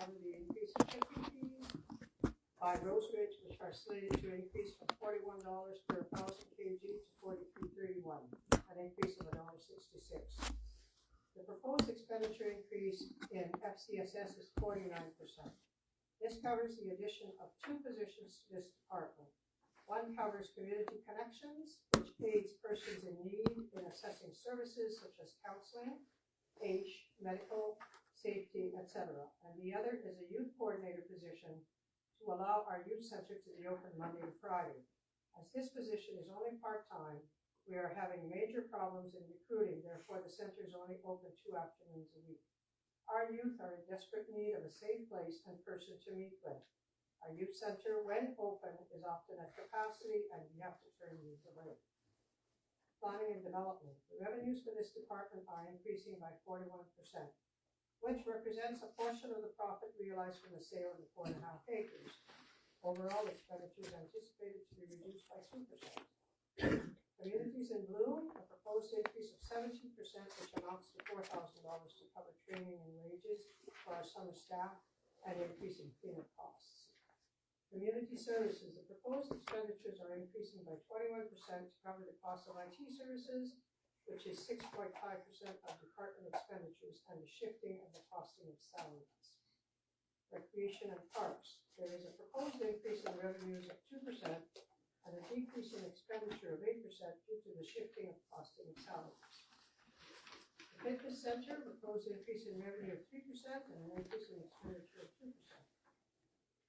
cover the increase in shipping fees. 5 Rose Ridge, which are slated to increase from $41 per 1,000 kg to $43.31, an increase of $1.66. The proposed expenditure increase in FCSS is 49%. This covers the addition of 2 positions to this department. One covers community connections, which aids persons in need in assessing services such as counseling, age, medical, safety, etc. And the other is a youth coordinator position to allow our youth center to be open Monday to Friday. As this position is only part-time, we are having major problems in recruiting, therefore the center is only open 2 afternoons a week. Our youth are in desperate need of a safe place and person to meet with. Our youth center, when open, is often at capacity and we have to turn youth away. Planning and development. The revenues for this department are increasing by 41%, which represents a portion of the profit realized from the sale of the 4.5 acres. Overall expenditures anticipated to be reduced by 2%. Communities in Bloom, a proposed increase of 17%, which amounts to $4,000 to cover training and wages for our summer staff and increasing cleanup costs. Community services, the proposed expenditures are increasing by 21% to cover the cost of IT services, which is 6.5% of department expenditures, and the shifting of the costing of salaries. Recreation and parks, there is a proposed increase in revenues of 2%, and a decrease in expenditure of 8% due to the shifting of costing of salaries. The fitness center, proposed increase in revenue of 3% and an increase in expenditure of 2%.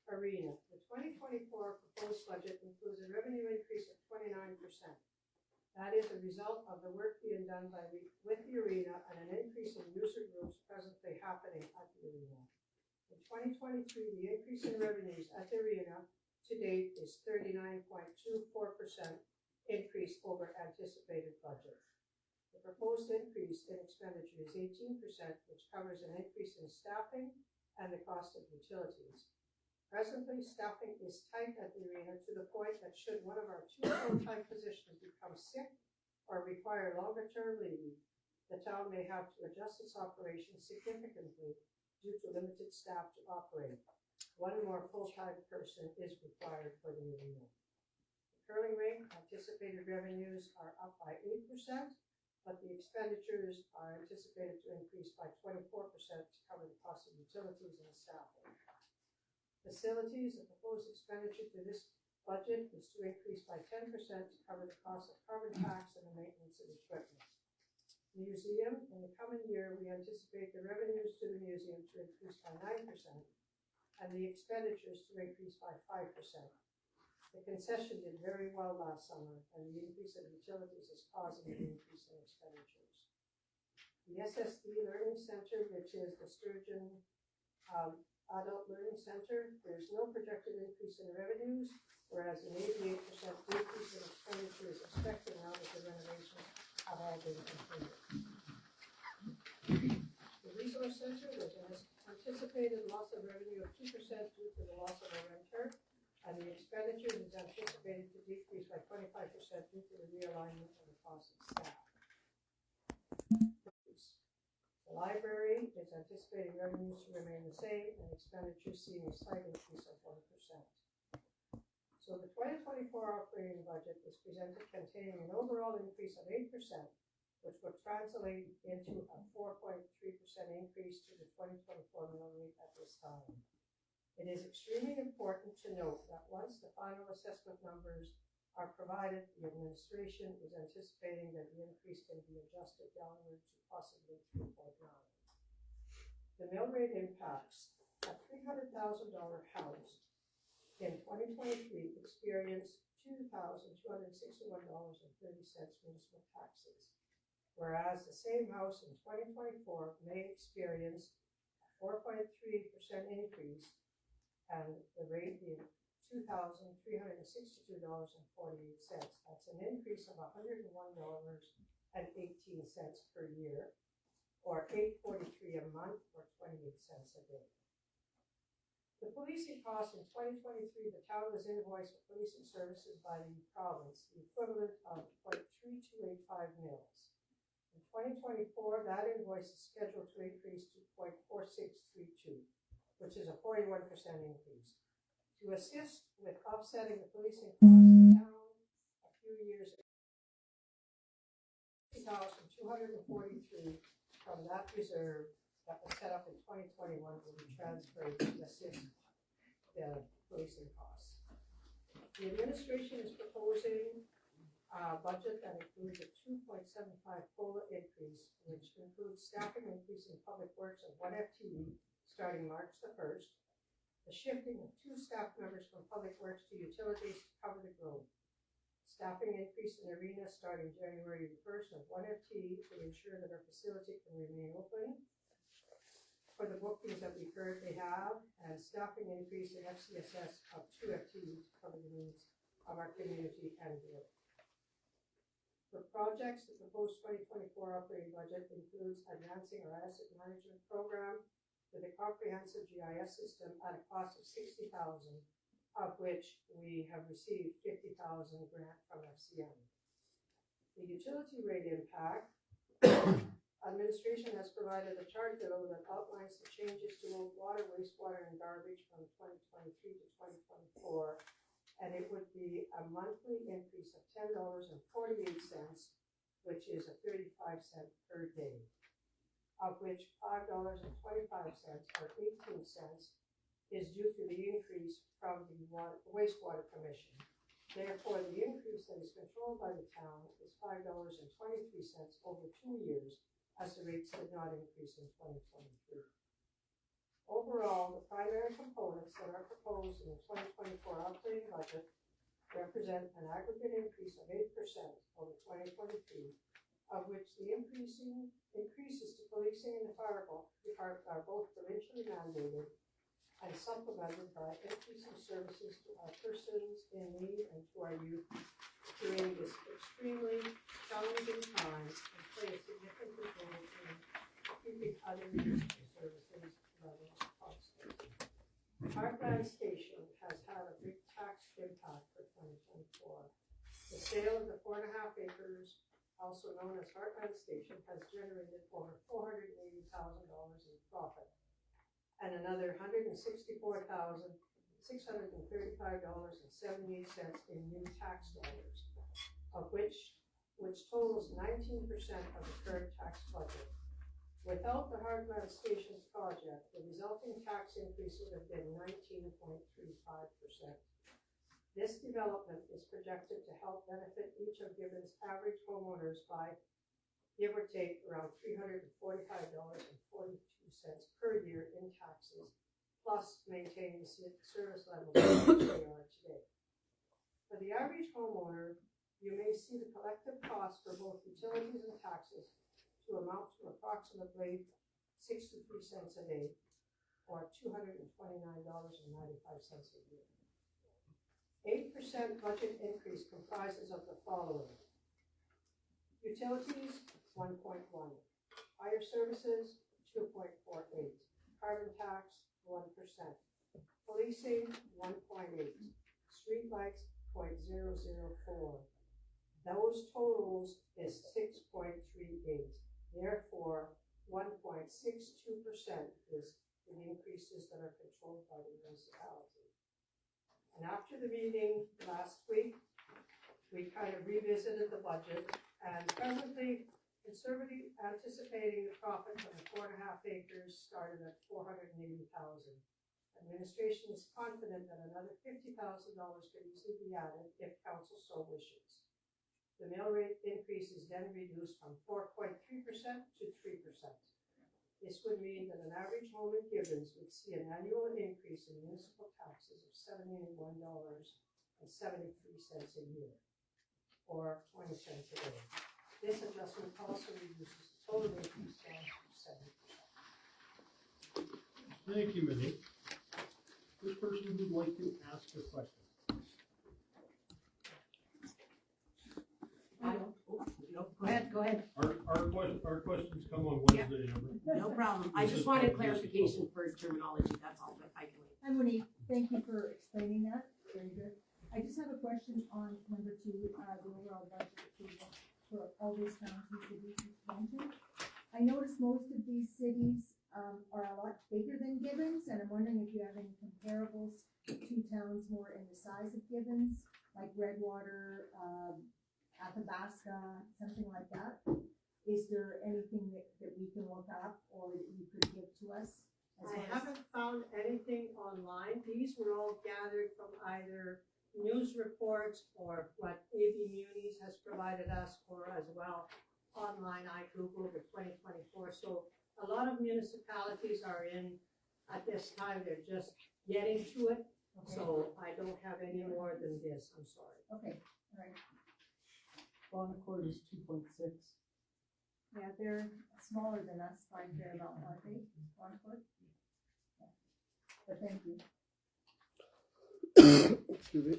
Arena, the 2024 proposed budget includes a revenue increase of 29%. That is a result of the work being done with the arena and an increase in user groups presently happening at the arena. In 2023, the increase in revenues at the arena to date is 39.24% increase over anticipated budget. The proposed increase in expenditure is 18%, which covers an increase in staffing and the cost of utilities. Presently, staffing is tight at the arena to the point that should one of our 2 full-time positions become sick or require longer-term leave, the town may have to adjust its operations significantly due to limited staff to operate. 1 more full-time person is required for the arena. The curling rink, anticipated revenues are up by 8%, but the expenditures are anticipated to increase by 24% to cover the cost of utilities and staffing. Facilities, the proposed expenditure to this budget is to increase by 10% to cover the cost of carbon tax and the maintenance of equipment. Museum, in the coming year, we anticipate the revenues to the museum to increase by 9%, and the expenditures to increase by 5%. The concession did very well last summer, and the increase of utilities is causing an increase in expenditures. The SSD Learning Center, which is the Sturgeon Adult Learning Center, there's no projected increase in revenues, whereas an 88% decrease in expenditure is expected now that the renovations have all been completed. The Resource Center, there's an anticipated loss of revenue of 2% due to the loss of a renter, and the expenditure is anticipated to decrease by 25% due to the realignment of the cost of staff. The library is anticipating revenues to remain the same and expenditures seeing a slight increase of 1%. So the 2024 operating budget is presented containing an overall increase of 8%, which would translate into a 4.3% increase to the 2024 mill rate at this time. It is extremely important to note that once the final assessment numbers are provided, the administration is anticipating that the increase can be adjusted downward to possibly 3.9. The mill rate impacts a $300,000 house in 2023 experienced $2,261.30 municipal taxes, whereas the same house in 2024 may experience a 4.3% increase and the rate being $2,362.48. That's an increase of $101.18 per year, or $8.43 a month, or 28 cents a day. The policing costs in 2023, the town was invoiced for policing services by the province, the equivalent of 0.3285 mils. In 2024, that invoice is scheduled to increase to 0.4632, which is a 41% increase. To assist with offsetting the policing costs, the town, a few years ago, $2,243 from that reserve that was set up in 2021 will be transferred to assist the policing costs. The administration is proposing a budget that includes a 2.75 COLA increase, which includes staffing increase in public works of 1 FTE starting March the 1st, the shifting of 2 staff members from public works to utilities to cover the growth, staffing increase in arena starting January 1st of 1 FTE to ensure that our facility can remain open for the bookings that we currently have, and staffing increase in FCSS of 2 FTE to cover the needs of our community and growth. For projects, the proposed 2024 operating budget includes advancing our asset management program with a comprehensive GIS system at a cost of $60,000, of which we have received $50,000 grant from FCM. The utility rate impact, administration has provided a chart below that outlines the changes to water, wastewater, and garbage from 2023 to 2024, and it would be a monthly increase of $10.48, which is a 35-cent per day, of which $5.25 or 18 cents is due to the increase from the wastewater commission. Therefore, the increase that is controlled by the town is $5.23 over 2 years, as the rates did not increase in 2023. Overall, the primary components that are proposed in the 2024 operating budget represent an aggregate increase of 8% over 2023, of which the increases to policing and the fire department are both provincially mandated and supplemented by increasing services to our persons in need and to our youth during this extremely challenging time, and play a significant role in keeping other municipal services levels constant. Heartland Station has had a big tax impact for 2024. The sale of the 4.5 acres, also known as Heartland Station, has generated over $480,000 in profit and another $164,635.78 in new tax dollars, of which totals 19% of the current tax budget. Without the Heartland Station project, the resulting tax increase would have been 19.35%. This development is projected to help benefit each of Gibbons' average homeowners by, give or take, around $345.42 per year in taxes, plus maintaining the service level which they are today. For the average homeowner, you may see the collective cost for both utilities and taxes to amount to approximately 63 cents a day, or $229.95 a year. 8% budget increase comprises of the following: utilities, 1.1, fire services, 2.48, carbon tax, 1%, policing, 1.8, streetlights, 0.004. Those totals is 6.38. Therefore, 1.62% is the increases that are controlled by the municipality. And after the meeting last week, we kind of revisited the budget, and presently, conservative anticipating the profit from the 4.5 acres started at $480,000. Administration is confident that another $50,000 could easily be added if council so wishes. The mill rate increase is then reduced from 4.3% to 3%. This would mean that an average home in Gibbons would see an annual increase in municipal taxes of $71.73 a year, or 20 cents a day. This adjustment also reduces the total increase down to 7%. Thank you, Minnie. This person would like to ask a question. Go ahead. Our questions come on Wednesday, Amber. No problem. I just wanted clarification for terminology, that's all, but I can wait. Hi, Monique. Thank you for explaining that. Very good. I just have a question on number 2, the overall budget approval for all these towns and cities mentioned. I noticed most of these cities are a lot bigger than Gibbons, and I'm wondering if you have any comparables to towns more in the size of Gibbons, like Redwater, Athabasca, something like that. Is there anything that we can look up or that you could give to us? I haven't found anything online. These were all gathered from either news reports or what AB Munis has provided us, or as well online. I Googled the 2024. So a lot of municipalities are in at this time. They're just getting to it. Okay. So I don't have any more than this. I'm sorry. Okay, all right. Bonaccord is 2.6. Yeah, they're smaller than us by a fair amount, aren't they? Concord? Yeah. But thank you. Excuse me.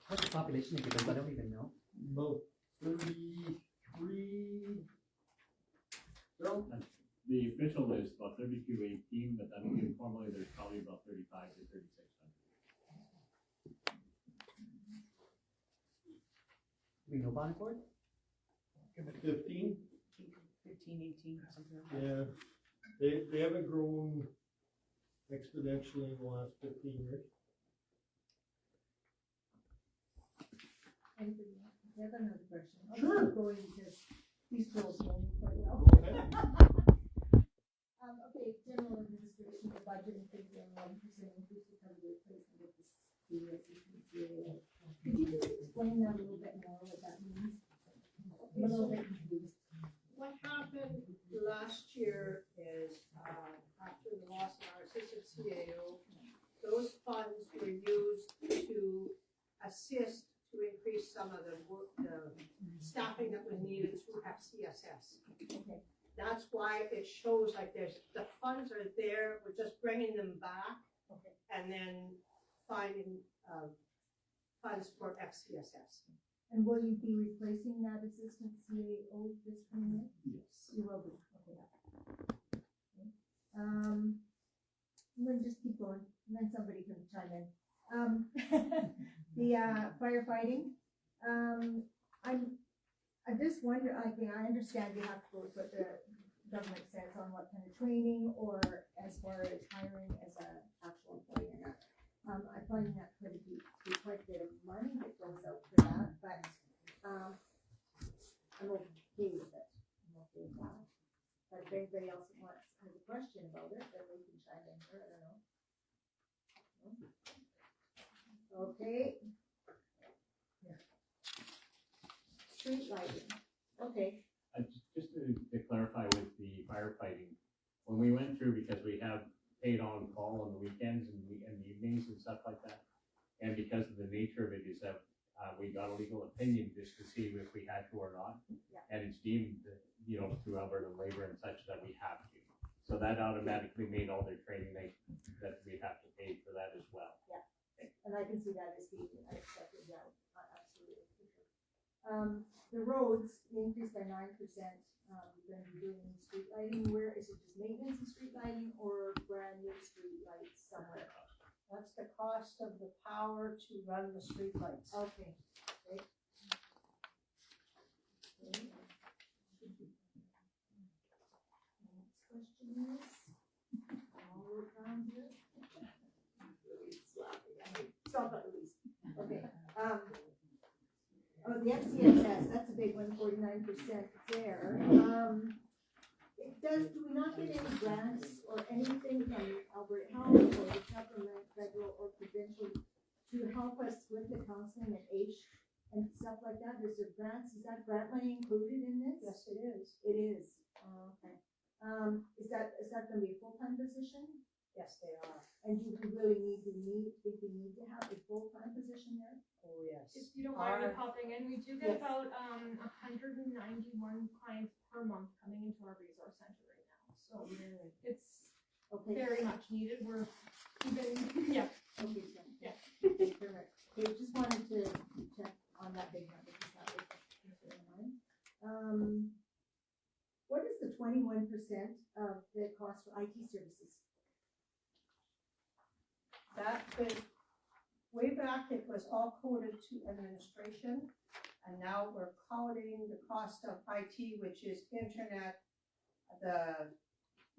What's the population of Gibbons? I don't even know. About 33. Well, The official list about 3218, but I think informally there's probably about 35 to 3600. Do we know Bonaccord? 15. 15, 18, something like that. Yeah, they haven't grown exponentially in the last 15 years. Anybody else? I have another question. I'll Sure. keep going because these girls know me quite well. Okay. Okay, general administration, the budget increase and 11% increase to cover the replacement of the CAA. Could you just explain that a little bit more, what that means? I'm a little bit confused. What happened last year is, after the loss of our assistant CAO, those funds were used to assist to increase some of the work, the staffing that was needed through FCSS. Okay, That's why it shows like the funds are there, we're just bringing them back okay. and then finding, funds for FCSS. And will you be replacing that assistant CAO this coming year? Yes. You will be, okay. Okay. I'm gonna just keep going, and then somebody can chime in. The firefighting, I just wonder, I understand you have to go with what the government says on what kind of training or as far as hiring as an actual employee or not. I find that could be quite a bit of money that goes out for that, but, I'm okay with it. I'm okay with that. But if anybody else has a question about it, then we can chime in here, I don't know. No? Okay. Here. Street lighting, okay, Just to clarify with the firefighting, when we went through, because we have paid on call on the weekends and evenings and stuff like that, and because of the nature of it is that we got a legal opinion just to see if we had to or not. Yeah. And it's deemed, through Alberta labor and such that we have to. So that automatically made all their training that we have to pay for that as well. and I can see that as being accepted, yeah, absolutely, for sure. The roads increased by 9%, you're gonna be doing street lighting, where, is it just maintenance of street lighting or brand new street lights somewhere? That's the cost of the power to run the streetlights. Okay, great. Okay. Next question is, all around here. Louise is laughing at me. Stop it, Louise. Okay, oh, the FCSS, that's a big one, 49% there. Do we not get any grants or anything from Alberta Health or the government, federal or provincial, to help us with the counseling and age and stuff like that? Is there grants, is that grant money included in this? Yes, it is. It is, oh, okay. Is that gonna be a full-time position? Yes, they are. And do we really think we need to have a full-time position there? Oh, yes. If you don't mind me Our- popping in, we do get Yes. about 191 clients per month coming into our resource center right now. So it's Okay. very much needed. We're even, yeah. Okay, so. Yeah. Okay, correct. Okay, just wanted to check on that big number, because that was concern of mine. What is the 21% of the cost for IT services? That was, way back, it was all coded to administration, and now we're coding the cost of IT, which is internet, the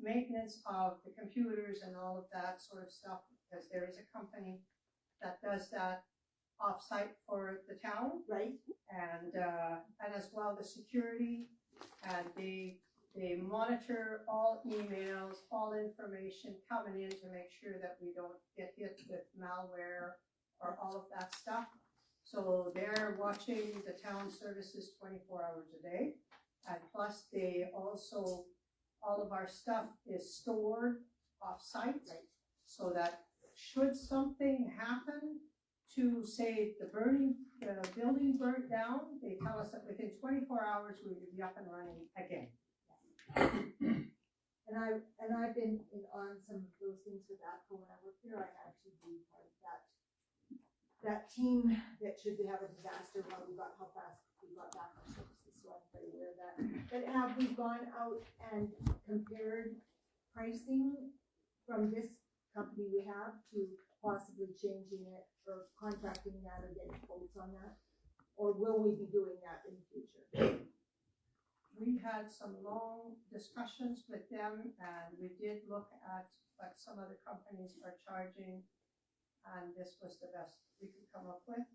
maintenance of the computers and all of that sort of stuff, because there is a company that does that off-site for the town, Right? and as well the security, and they monitor all emails, all information coming in to make sure that we don't get hit with malware or all of that stuff. So they're watching the town services 24 hours a day, and plus they also, all of our stuff is stored off-site, so that should something happen to, say, the building burnt down, they tell us that within 24 hours we would be up and running again. And I've been on some of those things with APCO when I worked there. I actually be part of that team that should have a disaster, how fast we got back our services, so I'm very aware of that. But have we gone out and compared pricing from this company we have to possibly changing it or contracting that or getting quotes on that? Or will we be doing that in the future? We had some long discussions with them, and we did look at what some other companies are charging, and this was the best we could come up with.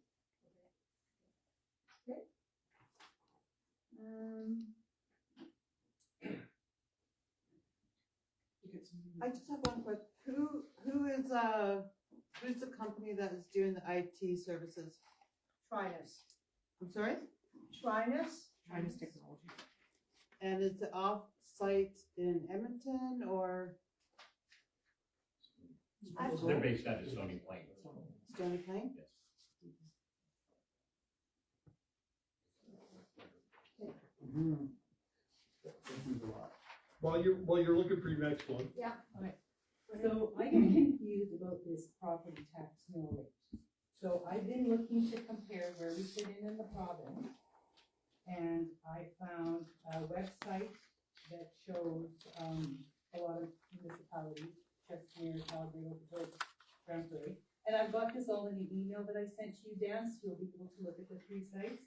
I just have one question. Who's the company that is doing the IT services? Trinus. I'm sorry? Trinus? China's technology. And is it off-site in Edmonton or They're based out of Stony Plain. Stony Plain? Yes. While you're looking for your next one, So I get confused about this property tax mill rate. So I've been looking to compare where we fit in the province. And I found a website that shows, a lot of municipalities, Chestermere, Calgary, Oakville, Grand Prairie. And I've got this all in the email that I sent to you, Dan, so you'll be able to look at the 3 sites.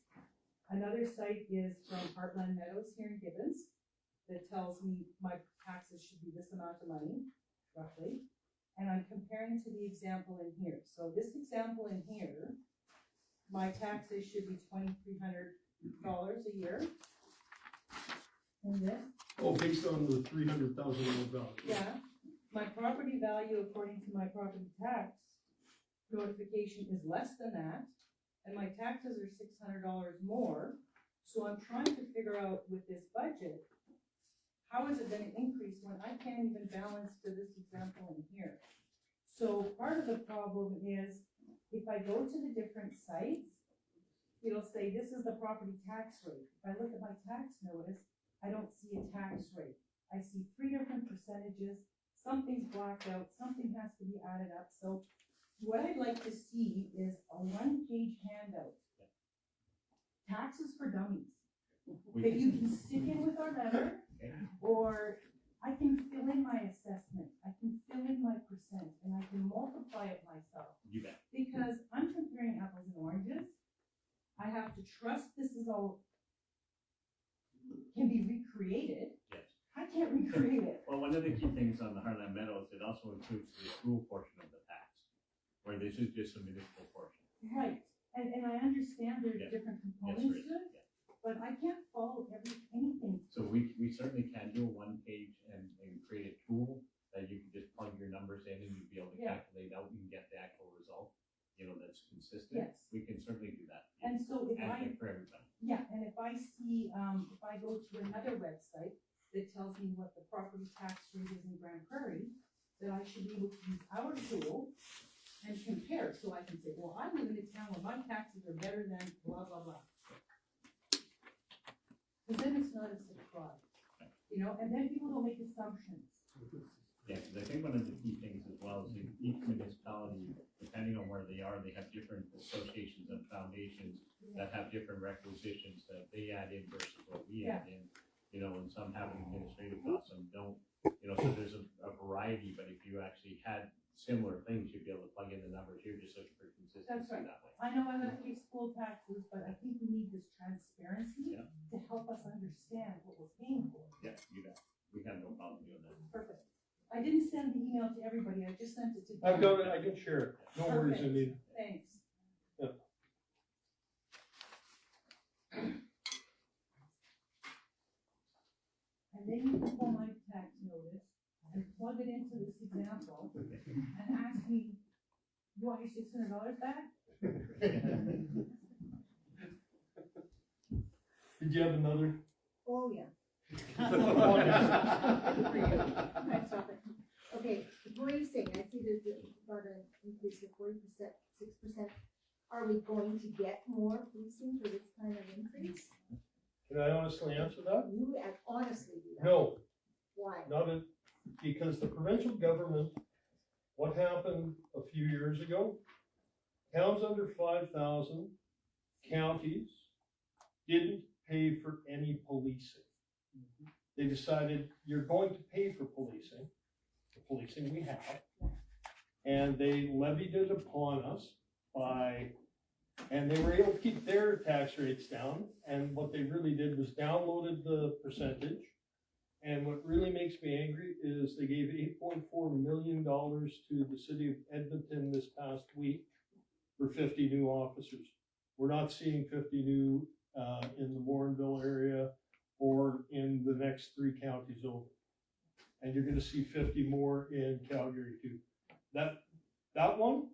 Another site is from Heartland Meadows here in Gibbons that tells me my taxes should be this amount of money, roughly. And I'm comparing to the example in here. So this example in here, my taxes should be $2,300 a year. And this, based on the $300,000 value. yeah, my property value according to my property tax notification is less than that, and my taxes are $600 more. So I'm trying to figure out with this budget, how is it gonna increase when I can't even balance to this example in here? So part of the problem is, if I go to the different sites, it'll say this is the property tax rate. If I look at my tax notice, I don't see a tax rate. I see 3 different percentages, something's blacked out, something has to be added up. So what I'd like to see is a 1-page handout. Taxes for dummies, that you can stick in with our letter, or I can fill in my assessment, I can fill in my percent, and I can multiply it myself. You bet. Because I'm comparing apples and oranges. I have to trust this is all can be recreated. Yes. I can't recreate it. Well, one of the key things on the Heartland Meadows, it also includes the school portion of the tax, where this is just a municipal portion. Right, and I understand there's Yes. different Yes, components there to is. it, but I can't follow anything. So we certainly can do a 1-page and create a tool that you can just plug your numbers in and you'd be able to Yeah. calculate out and get the actual result, that's consistent. Yes. We can certainly do that. And so if And for everybody. and if I see, if I go to another website that tells me what the property tax rate is in Grand Prairie, then I should be able to use our tool and compare, so I can say, well, I live in a town where my taxes are better than blah, blah, blah. Because then it's not a surprise, and then people don't make assumptions. Yeah, because I think one of the key things as well is that each municipality, depending on where they are, they have different associations and foundations that have different requisitions that they add in versus what we add in. And some have an administrative cost, some don't. So there's a variety, but if you actually had similar things, you'd be able to plug in the numbers. You're just looking for consistency That's right. that way. I know I gotta pay school taxes, but I think we need this transparency Yeah. to help us understand what we're paying for. Yeah, you bet. we have no problem doing that. Perfect. I didn't send the email to everybody, I just sent it to. I've got it, I can share it, no worries, Perfect. Anita. Thanks. Yeah. And then you can pull my tax notice and plug it into this example and ask me, you want your $600 back? Did you have another? Oh, yeah. Oh, yes. Right, stop it. Okay, policing, I see there's about an increase of 40%, 6%. Are we going to get more policing for this kind of increase? Can I honestly answer that? You honestly do that? No, Why? not in, because the provincial government, what happened a few years ago? Towns under 5,000, counties didn't pay for any policing. They decided you're going to pay for policing, the policing we have, and they levied it upon us and they were able to keep their tax rates down, and what they really did was downloaded the percentage. And what really makes me angry is they gave $8.4 million to the city of Edmonton this past week for 50 new officers. We're not seeing 50 new in the Morinville area or in the next 3 counties over. And you're gonna see 50 more in Calgary too. That one,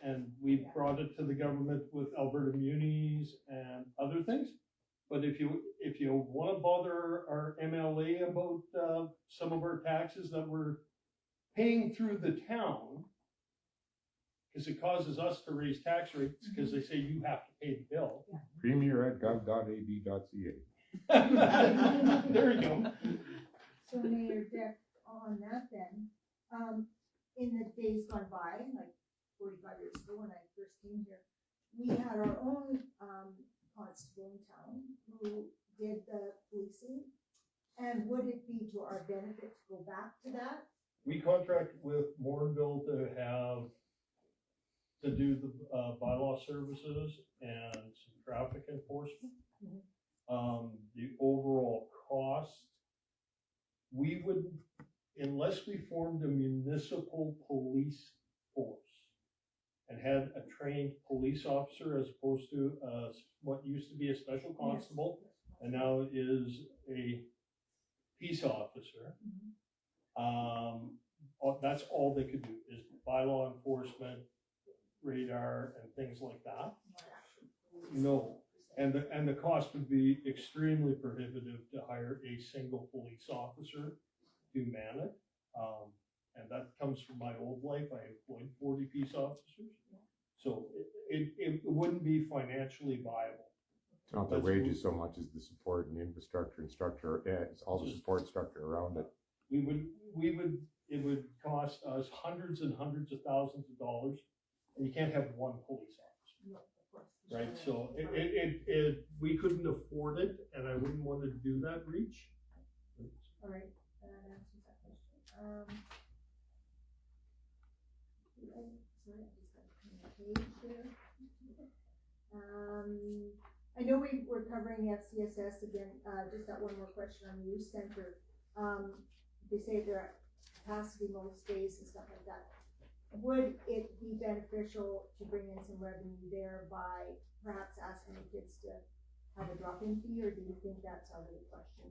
and we brought it to the government with Alberta Munis and other things. But if you wanna bother our MLA about some of our taxes that we're paying through the town, because it causes us to raise tax rates, because they say you have to pay the bill. Premier@gov.ab.ca. There you go. So Mayor Dick, on that then, in the days gone by, like 45 years ago when I first came here, we had our own constable in town who did the policing. And would it be to our benefit to go back to that? We contract with Morinville to do the bylaw services and some traffic enforcement. The overall cost, we would, unless we formed a municipal police force and had a trained police officer as opposed to what used to be a special constable and now is a peace officer, that's all they could do is bylaw enforcement, radar, and things like that. No, and the cost would be extremely prohibitive to hire a single police officer to man it. And that comes from my old life. I employed 40 peace officers. So it wouldn't be financially viable. It's not the wages so much as the support and infrastructure and structure, it's all the support structure around it. It would cost us hundreds and hundreds of thousands of dollars, and you can't have one police officer. No, of course. Right, so we couldn't afford it, and I wouldn't want to do that reach. All right, that answers that question. Sorry, I just got to turn the page there. I know we were covering FCSS again, just that one more question on the youth center. They say they're at capacity most days and stuff like that. Would it be beneficial to bring in some revenue there by perhaps asking the kids to have a drop-in fee, or do you think that's out of the question?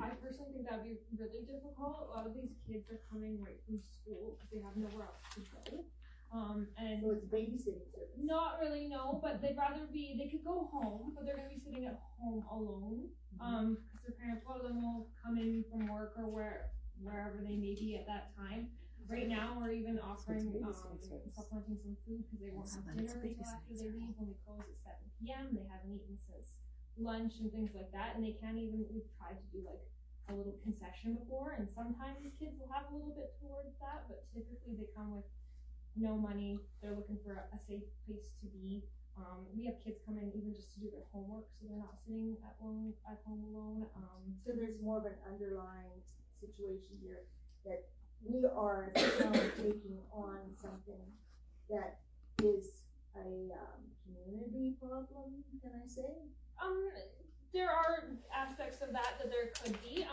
I personally think that'd be really difficult. A lot of these kids are coming right from school because they have nowhere else to go. And So it's babysitting service? not really, no, but they could go home, but they're gonna be sitting at home alone. Cause their parents, a lot of them will come in from work or wherever they may be at that time. Right now, we're even offering, supplementing some food, cause they won't have dinner until after they leave, when we close at 7 PM. They haven't eaten since lunch and things like that, and they can't even, we've tried to do like a little concession before, and sometimes kids will have a little bit towards that, but typically they come with no money. They're looking for a safe place to be. We have kids come in even just to do their homework, so they're not sitting at home alone. So there's more of an underlying situation here that we are taking on something that is a community problem, can I say? there are aspects of that there could be.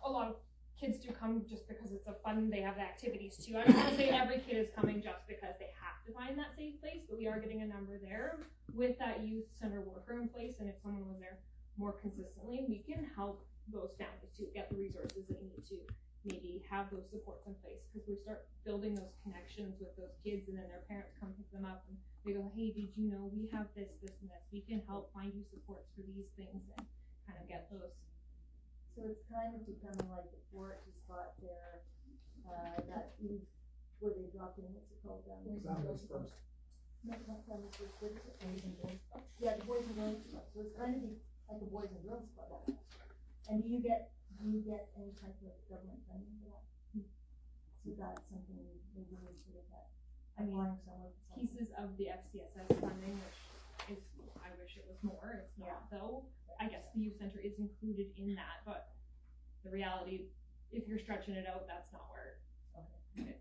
A lot of kids do come just because it's a fun, they have activities too. I don't want to say every kid is coming just because they have to find that safe place, but we are getting a number there with that youth center worker in place. And if someone was there more consistently, we can help those families to get the resources they need to maybe have those supports in place, because we start building those connections with those kids, and then their parents come pick them up and they go, hey, did you know we have this, this, and this? We can help find you supports for these things and kind of get those. So it's kind of becoming like the fort has got their, that youth, where they drop in, what's it called, Families First. No, not Families First, what is it? Boys and Girls Club. Yeah, the Boys and Girls Club, so it's kind of like a Boys and Girls Club. And do you get any type of government funding for that? So that's something maybe we need to look at. I mean, Applying somewhere for something. pieces of the FCSS funding, which is, I wish it was more, it's not though. I guess the youth center is included in that, but the reality, if you're stretching it out, that's not where it's going to.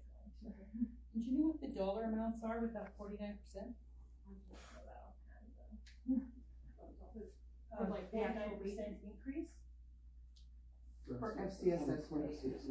Do you know what the dollar amounts are with that 49%? Like the actual 49% increase? For FCSS races.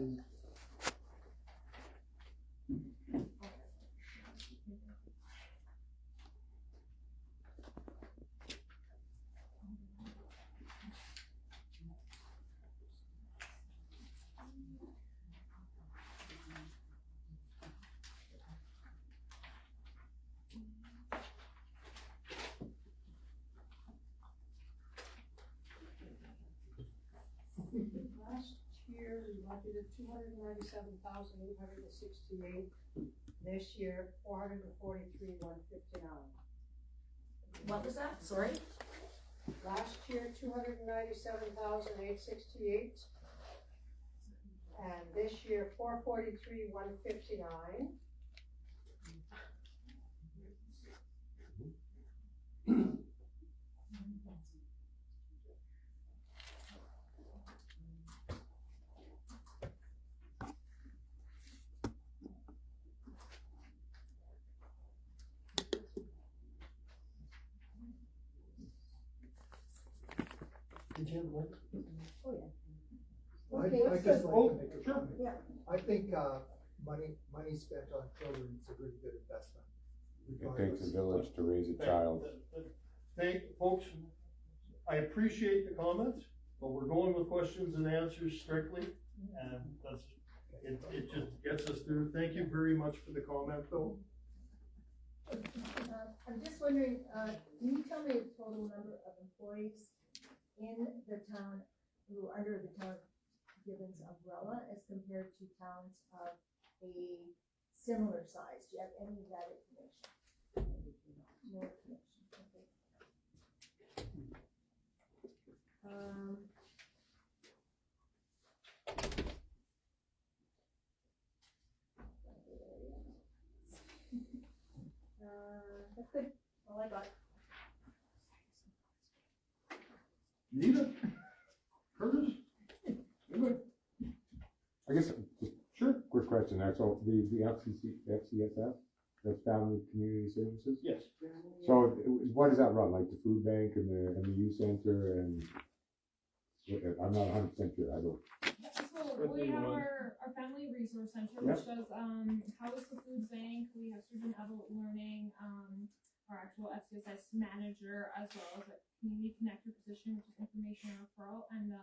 Last year, we budgeted $297,868. This year, $443,159. What was that? Sorry? Last year, $297,868. And this year, $443,159. Did you have one? Oh, yeah. I Okay, let's just go. like to make a sure. comment. Yeah. I think, money spent on children is a really good investment. It takes a village to raise a child. Folks, I appreciate the comments, but we're going with questions and answers strictly, and that's, it just gets us through. Thank you very much for the comment, though. I'm just wondering, can you tell me the total number of employees in the town who are under the town Gibbons umbrella as compared to towns of a similar size? Do you have any of that information? No information, okay. That's good, all I got. Nita? Curtis? Anybody? I guess, just Sure. quick question there. So the FCSS, that's Family Community Services? Yes. So what does that run? Like the food bank and the youth center and, I'm not 100% sure, I don't. So we have our family resource center, which does house the food bank. We have student adult learning, our actual FCSS manager, as well as a community connector position, which is information referral, and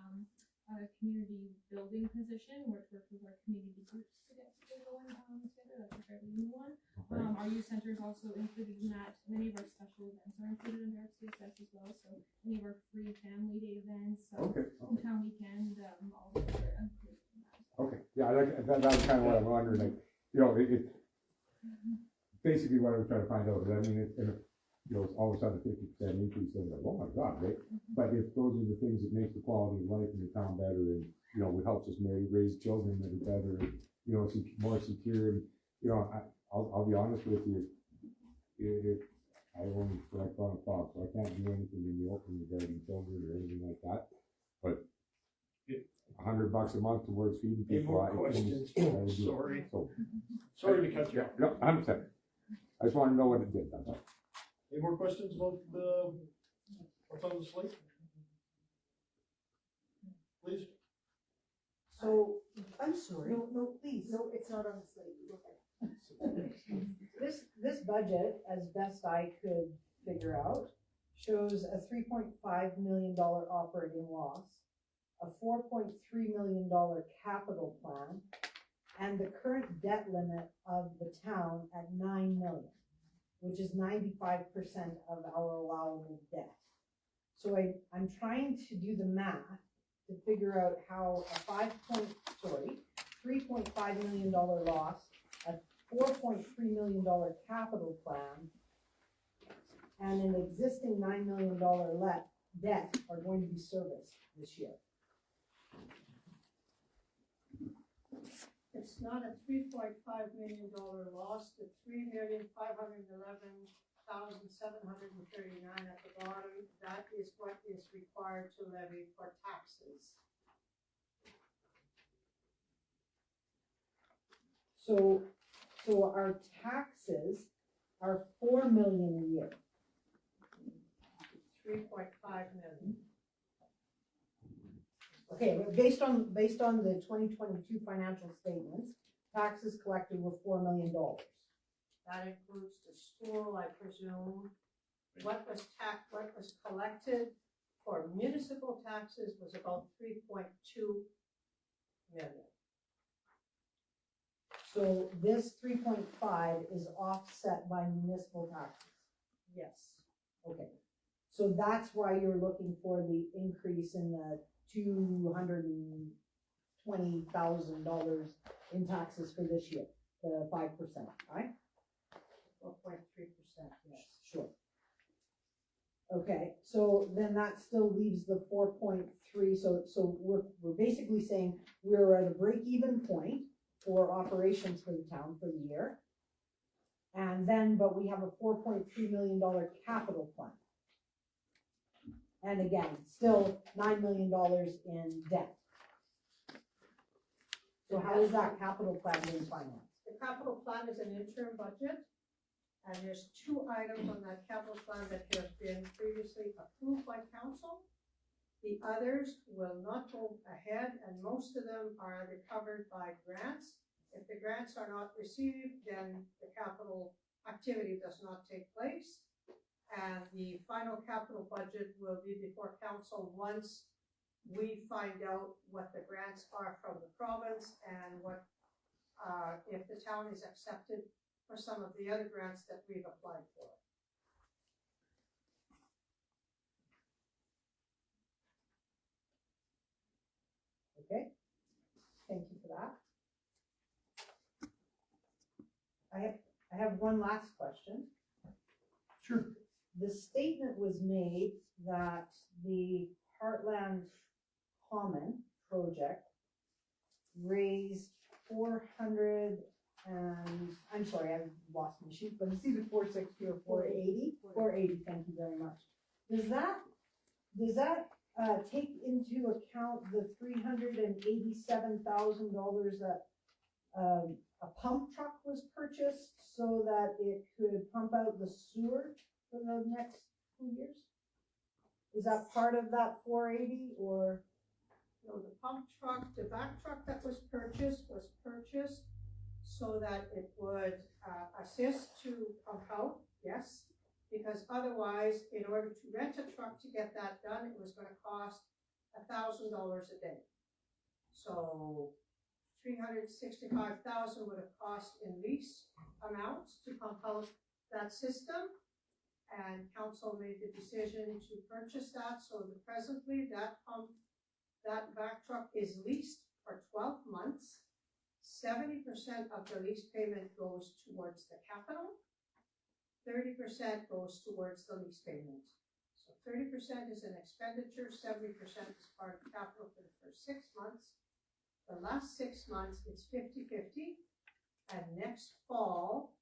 a community building position, which works with our community groups to get going together. That's a fairly new one. Okay. Our youth center is also included in that. Many of our special events are included in our FCSS as well. So any of our free family day events, Okay. hometown weekend, all of those are included in that. Okay, yeah, that's kind of what I'm wondering, like, you know, it basically what I was trying to find out, I mean, if you know, it's all of a sudden 50% increase, then like, oh my God, right? But if those are the things that make the quality of life in the town better, and, you know, it helps us raise children that are better, and, you know, more secure, and, you know, I'll be honest with you, if I only collect on a farm, so I can't do anything in the open regarding children or anything like that, but $100 a month towards feeding Any people. more I questions? think I would do it. Sorry. So, Sorry to cut you off. no, 100%. I just want to know what it did, that's all. Any more questions about what's on the slate? Please. So, I'm sorry. No, please. No, it's not on the slate. Okay. This budget, as best I could figure out, shows a $3.5 million operating loss, a $4.3 million capital plan, and the current debt limit of the town at $9 million, which is 95% of our allowable debt. So I'm trying to do the math to figure out how a $3.5 million loss, a $4.3 million capital plan, and an existing $9 million debt are going to be serviced this year. It's not a $3.5 million loss, the $3,511,739 at the bottom, that is what is required to levy for taxes. So our taxes are $4 million a year. 3.5 million. Okay, based on the 2022 financial statements, taxes collected were $4 million. That includes the school, I presume. What was collected for municipal taxes was about 3.2 million. So this 3.5 is offset by municipal taxes? Yes. Okay, so that's why you're looking for the increase in the $220,000 in taxes for this year, the 5%, right? 4.3%, yes. Sure. Okay, so then that still leaves the 4.3, so we're basically saying we're at a break-even point for operations for the town for the year. And then, but we have a $4.3 million capital plan. And again, still $9 million in debt. So how is that capital plan being financed? The capital plan is an interim budget, and there's 2 items on that capital plan that have been previously approved by council. The others will not go ahead, and most of them are either covered by grants. If the grants are not received, then the capital activity does not take place. And the final capital budget will be before council once we find out what the grants are from the province and what, if the town is accepted for some of the other grants that we've applied for. Okay, thank you for that. I have one last question. Sure. The statement was made that the Heartland Common project raised 400 and, I'm sorry, I've lost my sheet, but it's either 460 or 480. 480, thank you very much. Does that take into account the $387,000 that a pump truck was purchased so that it could pump out the sewer for the next 2 years? Is that part of that 480 or? No, the pump truck, the back truck that was purchased so that it would assist to pump out, yes. Because otherwise, in order to rent a truck to get that done, it was gonna cost $1,000 a day. So $365,000 would have cost in lease amounts to pump out that system. And council made the decision to purchase that, so that presently that back truck is leased for 12 months. 70% of the lease payment goes towards the capital, 30% goes towards the lease payment. So 30% is an expenditure, 70% is part of capital for the first 6 months. The last 6 months, it's 50-50, and next fall,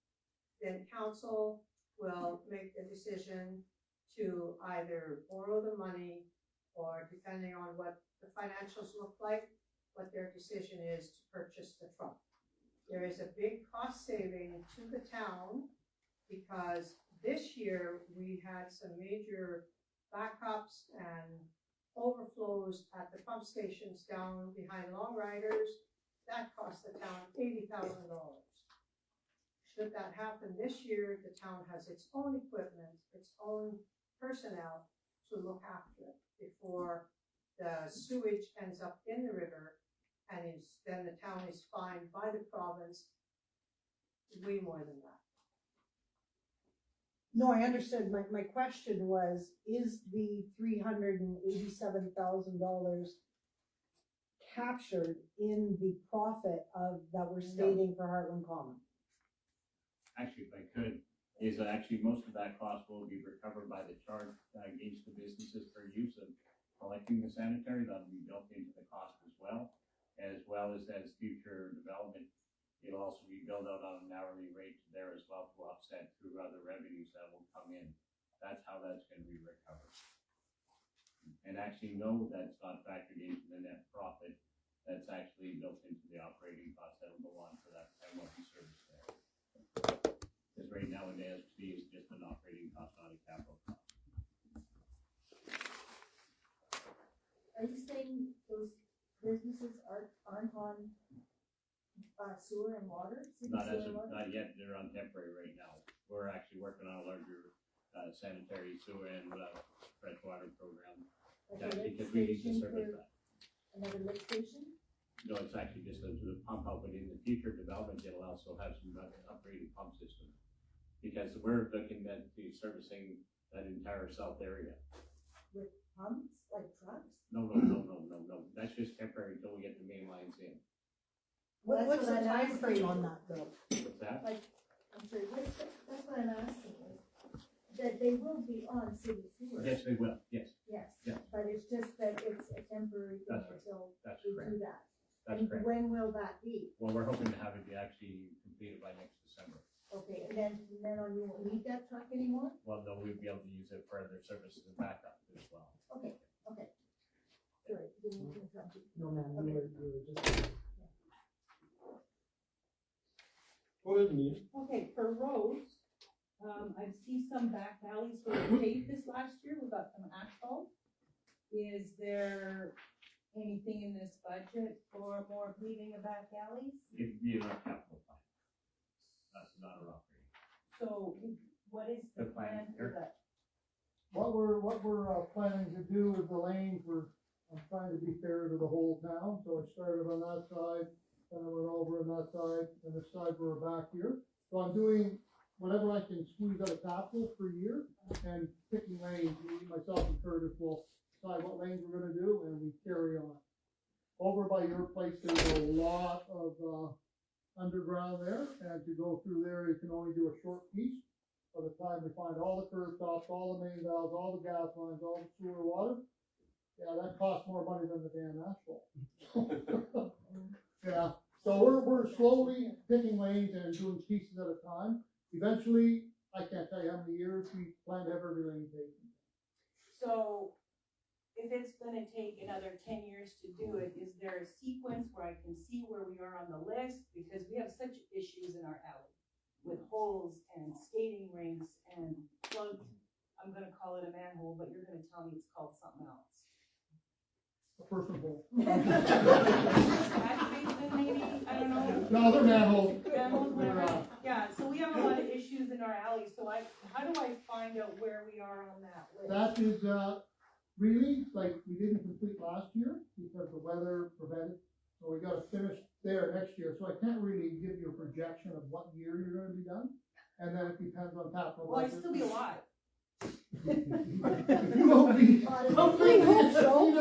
then council will make the decision to either borrow the money or, depending on what the financials look like, what their decision is to purchase the truck. There is a big cost saving to the town because this year we had some major backups and overflows at the pump stations down behind Long Riders, that costs the town $80,000. Should that happen this year, the town has its own equipment, its own personnel to look after it before the sewage ends up in the river, and then the town is fined by the province way more than that. No, I understood. My question was, is the $387,000 captured in the profit of, that we're stating for Heartland Common? Actually, if I could, is actually most of that cost will be recovered by the charge against the businesses for use of collecting the sanitary. That'll be built into the cost as well as future development. It'll also be billed out on an hourly rate there as well to offset through other revenues that will come in. That's how that's going to be recovered. And actually, no, that's not factored into the net profit. That's actually built into the operating cost that will go on for that MLP service there. Because right now, an ASP is just an operating cost, not a capital cost. Are you saying those businesses aren't on sewer and water? Not yet. They're on temporary right now. We're actually working on a larger sanitary sewer and freshwater program. Like a lift Because we need to station service for that. another lift station? No, it's actually just a pump out, but in the future development, it'll also have some upgraded pump system. Because we're looking at servicing that entire south area. With pumps, like trucks? No. That's just temporary until we get the main lines in. What's the what I'm time frame asking. on that though? What's that? Like, I'm sorry, that's what I'm asking is, that they will be on city sewer. Yes, they will. Yes, Yes, Yes. but it's just that it's a temporary thing That's right. until that's we correct. do that. That's And correct. when will that be? Well, we're hoping to have it be actually completed by next December. Okay, and then on, you won't need that truck anymore? Well, no, we'll be able to use it for other services and backup as well. Okay. Sorry, didn't mean to interrupt you. No, ma'am, Okay. we were just. Go ahead, Anita. Okay, for roads, I see some back alleys were paved this last year, we got some asphalt. Is there anything in this budget for more paving of back alleys? It'd be in our capital plan. That's not our operating. So what is the The plan plan for here. that? What we're planning to do with the lanes, I'm trying to be fair to the whole town, so it started on that side, then I went over on that side, and this side we're back here. So I'm doing whatever I can squeeze out of capital per year, and picking lanes, myself and Curtis will decide what lanes we're gonna do, and we carry on. Over by your place, there's a lot of, underground there, and to go through there, you can only do a short piece. By the time we find all the curb stops, all the main valves, all the gas lines, all the sewer water, yeah, that costs more money than the damn asphalt. Yeah, so we're slowly picking lanes and doing pieces at a time. Eventually, I can't tell you how many years we plan to have every lane taken. So if it's gonna take another 10 years to do it, is there a sequence where I can see where we are on the list? Because we have such issues in our alley with holes and skating rinks and plugged, I'm gonna call it a manhole, but you're gonna tell me it's called something else. A personal hole. Catch basin maybe, I don't know. No, they're manholes. Manholes, They're, whatever. Yeah, so we have a lot of issues in our alley, so how do I find out where we are on that list? That is, really, like, we didn't complete last year because the weather prevented, so we gotta finish there next year, so I can't really give you a projection of what year you're gonna be done, and then it depends on capital. Well, I'd budget. still be alive. You won't be. Hopefully, hope so.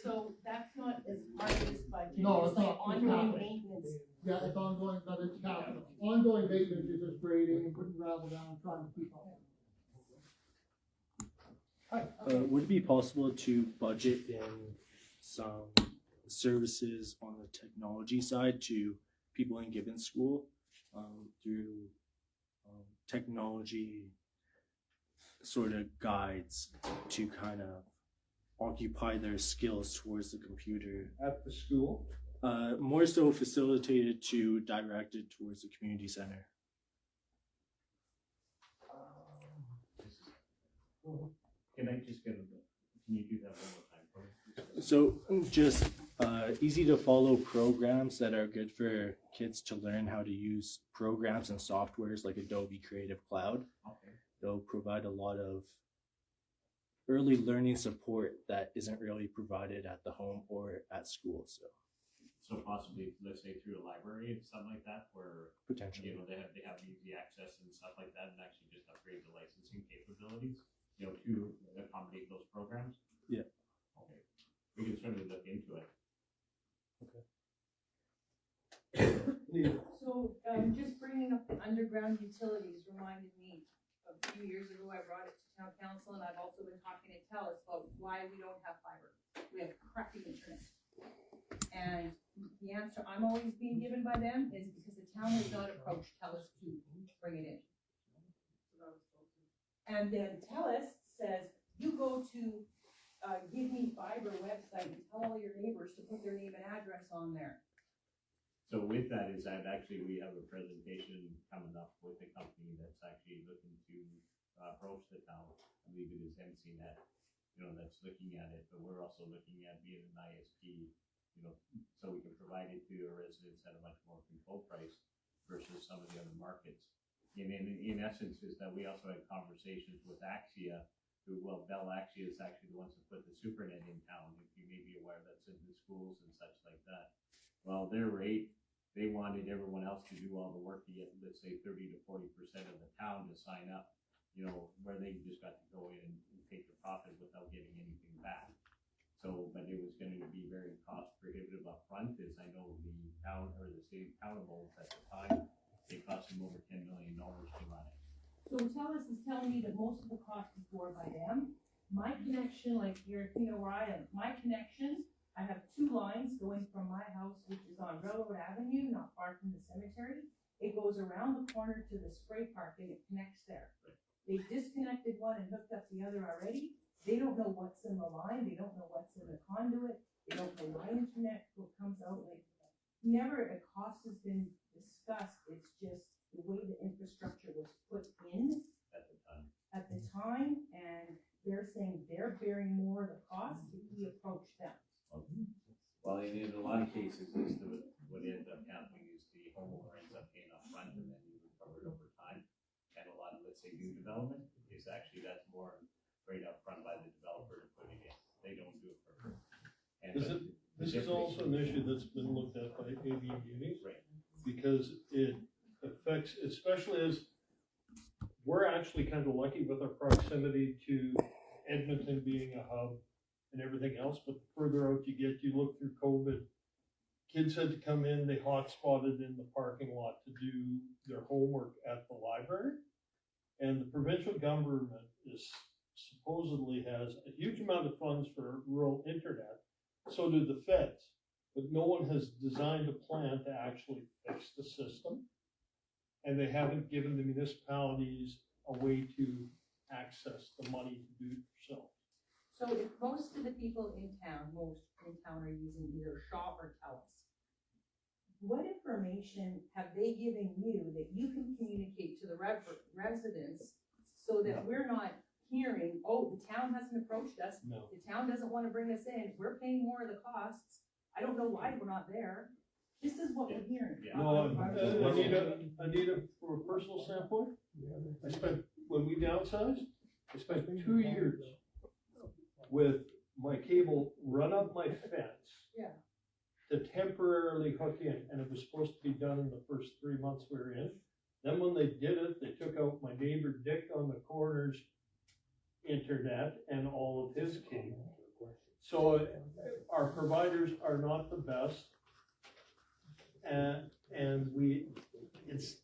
So that's not as part of this budget. No, It's it's like not. It's ongoing not. maintenance. Yeah, it's ongoing, but it's capital. Ongoing maintenance is just grading and putting gravel down, trying to keep up. Would it be possible to budget in some services on the technology side to people in Gibbons School through technology sort of guides to kind of occupy their skills towards the computer? At the school? More so facilitated to directed towards the community center. Can I just can you do that one more time for me? So just easy to follow programs that are good for kids to learn how to use programs and softwares like Adobe Creative Cloud. Okay. They'll provide a lot of early learning support that isn't really provided at the home or at school. So possibly, let's say through a library and something like that, where Potentially. they have easy access and stuff like that, and actually just upgrade the licensing capabilities, to accommodate those programs. Yeah. Okay, we can certainly look into it. So, just bringing up the underground utilities reminded me, a few years ago, I brought it to town council, and I've also been talking to TELUS about why we don't have fiber. We have crappy internet. And the answer I'm always being given by them is because the town has not approached TELUS to bring it in. And then TELUS says, you go to, Give Me Fiber website and tell all your neighbors to put their name and address on there. So with that is that actually we have a presentation coming up with a company that's actually looking to approach the town. I believe it is MCNet, that's looking at it, but we're also looking at being an ISP, so we can provide it to our residents at a much more controlled price versus some of the other markets. And in essence is that we also had conversations with Axia, Bell Axia is actually the ones that put the SuperNet in town, if you may be aware, that's in the schools and such like that. Well, their rate, they wanted everyone else to do all the work to get, let's say, 30 to 40% of the town to sign up, where they just got to go in and take the profit without getting anything back. So, but it was going to be very cost prohibitive up front, as I know the town or the state accountable at the time, it cost them over $10 million to run it. So TELUS is telling me that most of the cost is borne by them. My connection, like here, where I am, my connection, I have 2 lines going from my house, which is on Railroad Avenue, not far from the cemetery. It goes around the corner to the spray park and it connects there. They disconnected one and hooked up the other already. They don't know what's in the line. They don't know what's in the conduit. They don't know why internet comes out. Like, never a cost has been discussed. It's just the way the infrastructure was put in at the time, and they're saying they're bearing more of the cost if we approach them. Well, in a lot of cases, what ends up happening is the homeowner ends up paying up front and then you recover it over time. And a lot of, let's say, new development is actually, that's more right up front by the developer to put it in. They don't do it for her. And This is also an issue that's been looked at by AV Munis. Right. Because it affects, especially as we're actually kind of lucky with our proximity to Edmonton being a hub and everything else, but the further out you get, you look through COVID, kids had to come in, they hotspotted in the parking lot to do their homework at the library. And the provincial government supposedly has a huge amount of funds for rural internet, so do the feds. But no one has designed a plan to actually fix the system. And they haven't given the municipalities a way to access the money to do it themselves. So if most of the people in town are using either Shaw or TELUS, what information have they given you that you can communicate to the residents so that we're not hearing, oh, the town hasn't approached us, No. the town doesn't want to bring us in, we're paying more of the costs, I don't know why we're not there. This is what we're hearing. Yeah. No, Anita, from a personal standpoint, when we downsized, I spent 2 years with my cable run up my fence. Yeah. To temporarily hook in, and it was supposed to be done in the first 3 months we were in. Then when they did it, they took out my neighbor Dick on the corner's internet and all of his cable. So our providers are not the best. And it's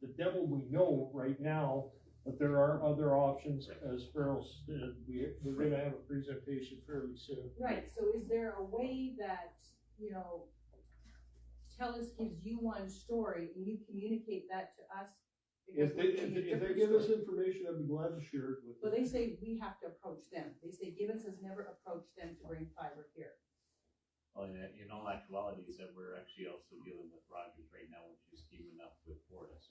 the devil we know right now, but there are other options, as Farrell said. We're gonna have a presentation fairly soon. Right, so is there a way that, TELUS gives you one story and you communicate that to us? If they give us information, I'd be glad to share it with But you. they say we have to approach them. They say Gibbons has never approached them to bring fiber here. Well, in all actuality is that we're actually also dealing with Rogers right now, which is teaming up with Fortis.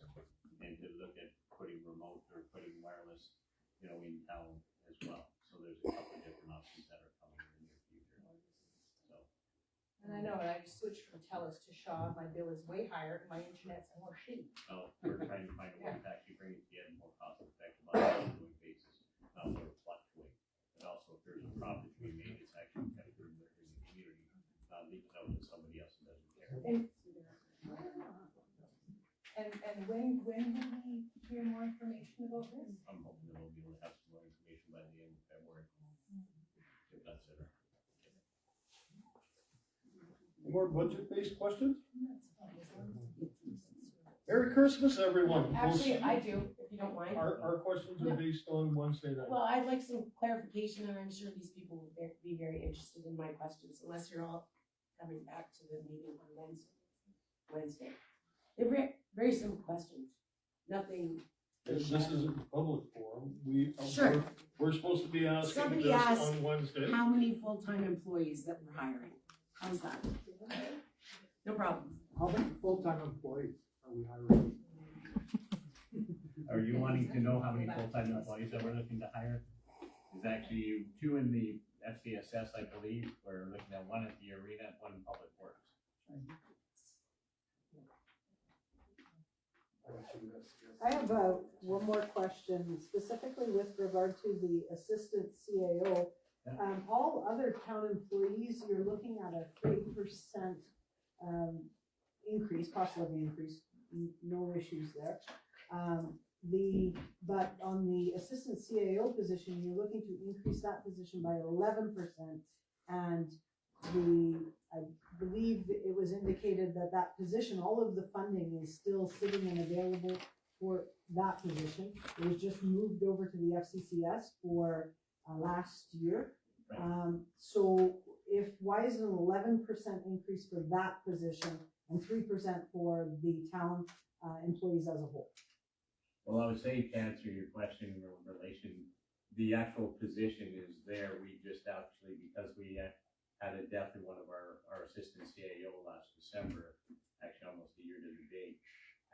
And to look at putting remote or putting wireless, in town as well. So there's a couple of different options that are coming in the near future. So, And I know, and I just switched from Telus to Shaw, my bill is way higher, and my internet's more shitty. so we're trying to find a way to actually bring it together more cost effective on an ongoing basis. Where it fluctuates. And also if there's a profit to be made, it's actually kept in the community, not leaking out to somebody else who doesn't care. And when will we hear more information about this? I'm hoping that we'll be able to have some more information by the end of February. If that's it. More budget-based questions? Merry Christmas, everyone. Actually, I do, if you don't mind. Our questions are based on Wednesday night. Well, I'd like some clarification, and I'm sure these people will be very interested in my questions, unless you're all coming back to the meeting on Wednesday. They're very, very simple questions, nothing. This isn't a public forum. Sure. We're supposed to be asking Somebody this asked on Wednesday. how many full-time employees that we're hiring. How's that? No problem. How many full-time employees are we hiring? Are you wanting to know how many full-time employees that we're looking to hire? There's actually 2 in the FCSS, I believe. We're looking at 1 at the arena, 1 in public works. I have one more question, specifically with regard to the assistant CAO. All other town employees, you're looking at a 30% increase, cost of living increase, no issues there. But on the assistant CAO position, you're looking to increase that position by 11%. And I believe it was indicated that that position, all of the funding is still sitting and available for that position. It was just moved over to the FCCS for last year. So why is it an 11% increase for that position and 3% for the town employees as a whole? Well, I would say to answer your question in relation, the actual position is there. We just actually, because we had a death in one of our assistant CAO last December, actually almost a year to the date,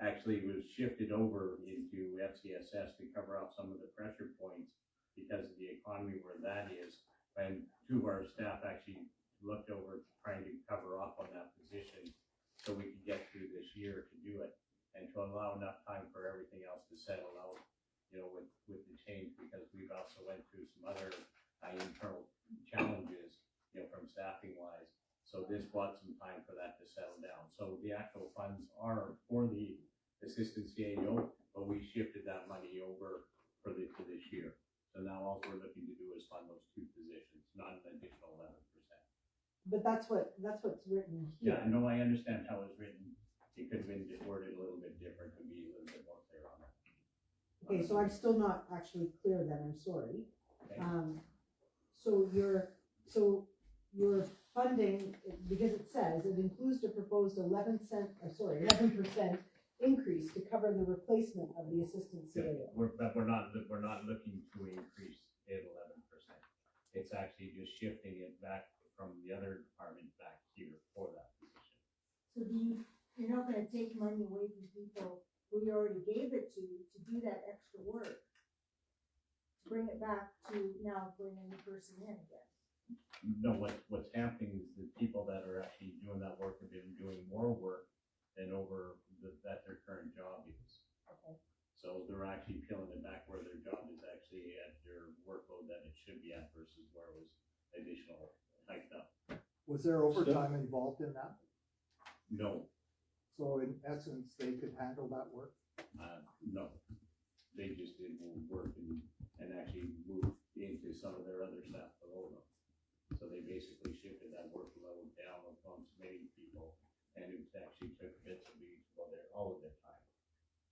actually was shifted over into FCSS to cover up some of the pressure points because of the economy where that is. And 2 of our staff actually looked over trying to cover off on that position so we could get through this year to do it and to allow enough time for everything else to settle out, with the change, because we've also went through some other internal challenges, from staffing wise. So this bought some time for that to settle down. So the actual funds are for the assistant CAO, but we shifted that money over for this year. So now all we're looking to do is fund those 2 positions, not an additional 11%. But that's what's written here. Yeah, no, I understand how it's written. It could have been just worded a little bit different to be a little bit more clear on that. Okay, so I'm still not actually clear then, I'm sorry. Okay. So your funding, because it says it includes a proposed 11% increase to cover the replacement of the assistant CAO. But we're not looking to increase it 11%. It's actually just shifting it back from the other department back here for that position. So you're not gonna take money away from people who you already gave it to do that extra work? To bring it back to now bring a new person in again? No, what's happening is the people that are actually doing that work have been doing more work than that their current job is. Okay. So they're actually peeling it back where their job is actually at their workload that it should be at versus where it was additional hiked up. Was there overtime involved in that? No, So in essence, they could handle that work? no. They just did more work and actually moved into some of their other staff below them. So they basically shifted that workload down amongst many people, and it actually took bits of all of their time.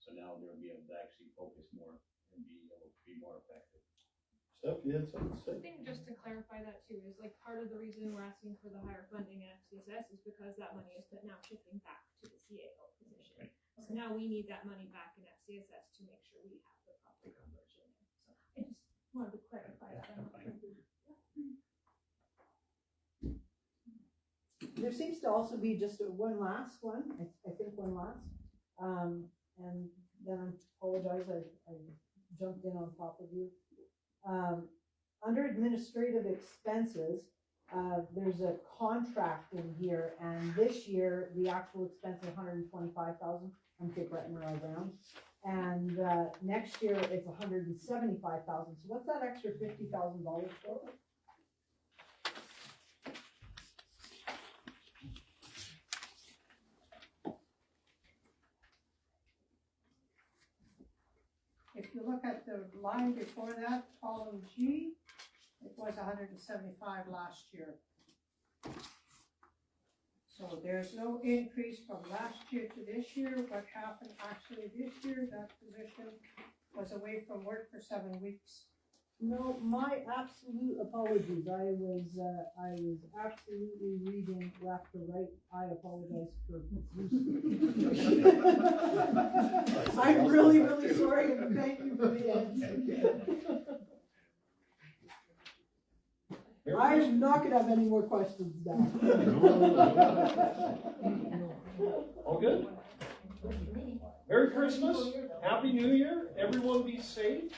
So now they'll be able to actually focus more and be able to be more effective. Steph, you had something to I say? think just to clarify that too, is like part of the reason we're asking for the higher funding at FCSS is because that money is now shifting back to the CAO position. So now we need that money back in FCSS to make sure we have the proper coverage in there. So I just wanted to clarify that. There seems to also be just one last one, I think one last. And then I apologize, I jumped in on top of you. under administrative expenses, there's a contract in here, and this year, the actual expense is $125,000, I'm keep writing around down. And, next year, it's $175,000, so what's that extra $50,000 for? If you look at the line before that, column G, it was 175 last year. So there's no increase from last year to this year. What happened actually this year, that position was away from work for 7 weeks. No, my absolute apologies, I was absolutely reading left to right, I apologize for. I'm really, really sorry, and thank you for the answer. I'm not gonna have any more questions now. All good? Merry Christmas, Happy New Year, everyone be safe.